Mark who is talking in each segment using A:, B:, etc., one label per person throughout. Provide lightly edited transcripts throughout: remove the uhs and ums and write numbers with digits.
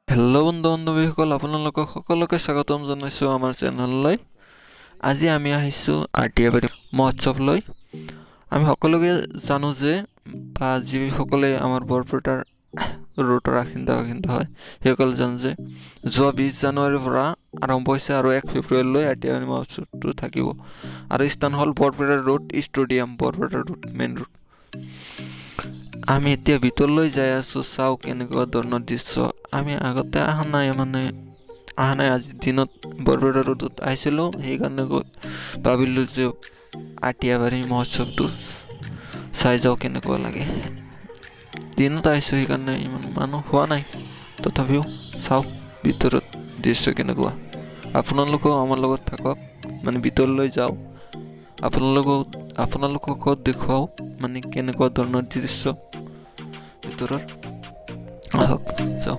A: Hello' বন্ধু বান্ধৱীসকল, আপোনালোকক সকলোকে স্বাগতম জনাইছোঁ আমাৰ চেনেললৈ। আজি আমি আহিছোঁ আৰ্থিয়াবাৰী মহোৎসৱলৈ। আমি সকলোকে জানো যে বা যিসকলে আমাৰ বৰপেটাৰ ৰোডৰ বাসিন্দা হয় সেইসকলে জানো যে যোৱা 20 জানুৱাৰীৰ পৰা আৰম্ভ হৈছে আৰু 1 ফেব্ৰুৱাৰীলৈ আৰ্থিয়াবাৰী মহোৎসৱটো থাকিব। আৰু স্থান হ'ল Barpeta road stadium, Barpeta road main road. আমি এতিয়া ভিতৰলৈ যাই আছোঁ। চাওক কেনেকুৱা ধৰণৰ দৃশ্য। আমি আগতে অহা নাই আজিৰ দিনত বৰপেটা ৰোডত আহিছিলোঁ, সেইকাৰণে ভাবিলোঁ যে আৰ্থিয়াবাৰী মহোৎসৱটো চাই যাওঁ কেনেকুৱা লাগে। দিনত আহিছোঁ সেইকাৰণে ইমান মানুহ হোৱা নাই, তথাপিও চাওক ভিতৰত দৃশ্য কেনেকুৱা। আপোনালোকেও আমাৰ লগত থাকক, মানে ভিতৰলৈ যাওঁ। আপোনালোকক দেখুৱাও মানে কেনেকুৱা ধৰণৰ দৃশ্য ভিতৰত। আহক যাওঁ।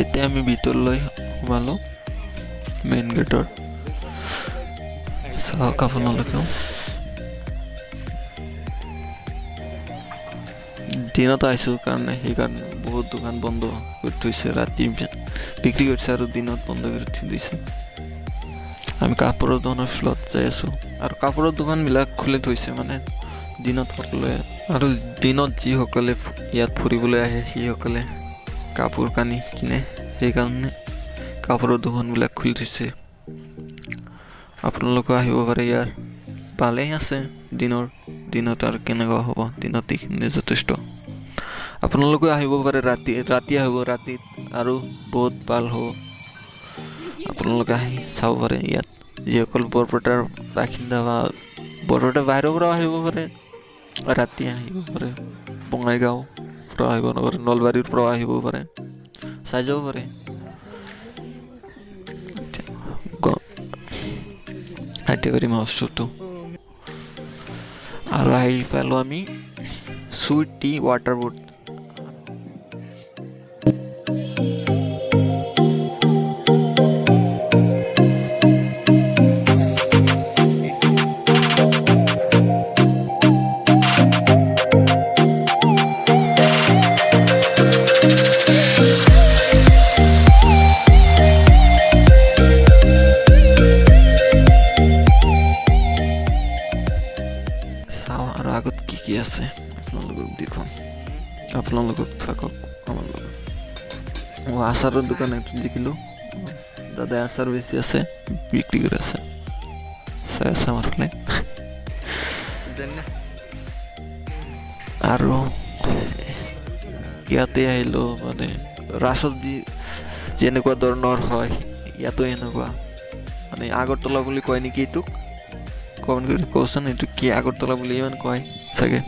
A: এতিয়া আমি ভিতৰলৈ সোমালো মেইন গেটৰ। চাওক আপোনালোকেও। দিনত আহিছোঁ সেইকাৰণে বহুত দোকান বন্ধ কৰি থৈছে, ৰাতি বিক্ৰী কৰিছে আৰু দিনত বন্ধ কৰি থৈছে। আমি কাপোৰৰ দোকানৰ ফ্ল'ৰত যাই আছোঁ আৰু কাপোৰৰ দোকানবিলাক খুলি থৈছে, মানে দিনত সকলোৱে আৰু দিনত যিসকলে ইয়াত ফুৰিবলৈ আহে সেইসকলে কাপোৰ কানি কিনে, সেইকাৰণে কাপোৰৰ দোকানবিলাক খুলি থৈছে। আপোনালোকে আহিব পাৰে, ইয়াৰ ভালেই আছে। দিনত আৰু কেনেকুৱা হ'ব, দিনত এইখিনি যথেষ্ট। আপোনালোকে আহিব পাৰে, ৰাতি আহিব, ৰাতিত আৰু বহুত ভাল হ'ব। আপোনালোকে আহি চাব পাৰে ইয়াত যিসকল বৰপেটাৰ বাসিন্দা বা বৰপেটাৰ বাহিৰৰ পৰাও আহিব পাৰে, ৰাতি আহিব পাৰে, বঙাইগাঁৱৰ পৰা আহিব পাৰে, নলবাৰীৰ পৰাও আহিব পাৰে, চাই যাব পাৰে। আৰ্থিয়াবাৰী মহোৎসৱটো আৰু আহি পালোঁ আমি সুইট টি ৱাটাৰ বোৰ্ড। আৰু আগত কি আছে আপোনালোকক দেখুৱাম, আপোনালোকক থাকক আমাৰ লগত। আচাৰৰ দোকান একটু দেখিলোঁ, দাদাই আচাৰ বেছি আছে, বিক্ৰী কৰি আছে, চাই আছে আমাৰ ফালে। আৰু ইয়াতে আহিলোঁ, মানে ৰাসত যেনেকুৱা ধৰণৰ হয় ইয়াতো এনেকুৱা, মানে আগৰতলা বুলি কয় নেকি এইটোক, কমেণ্ট কৰি কওঁচোন, এইটো কি আগৰতলা বুলি ইমান কয় চাগে।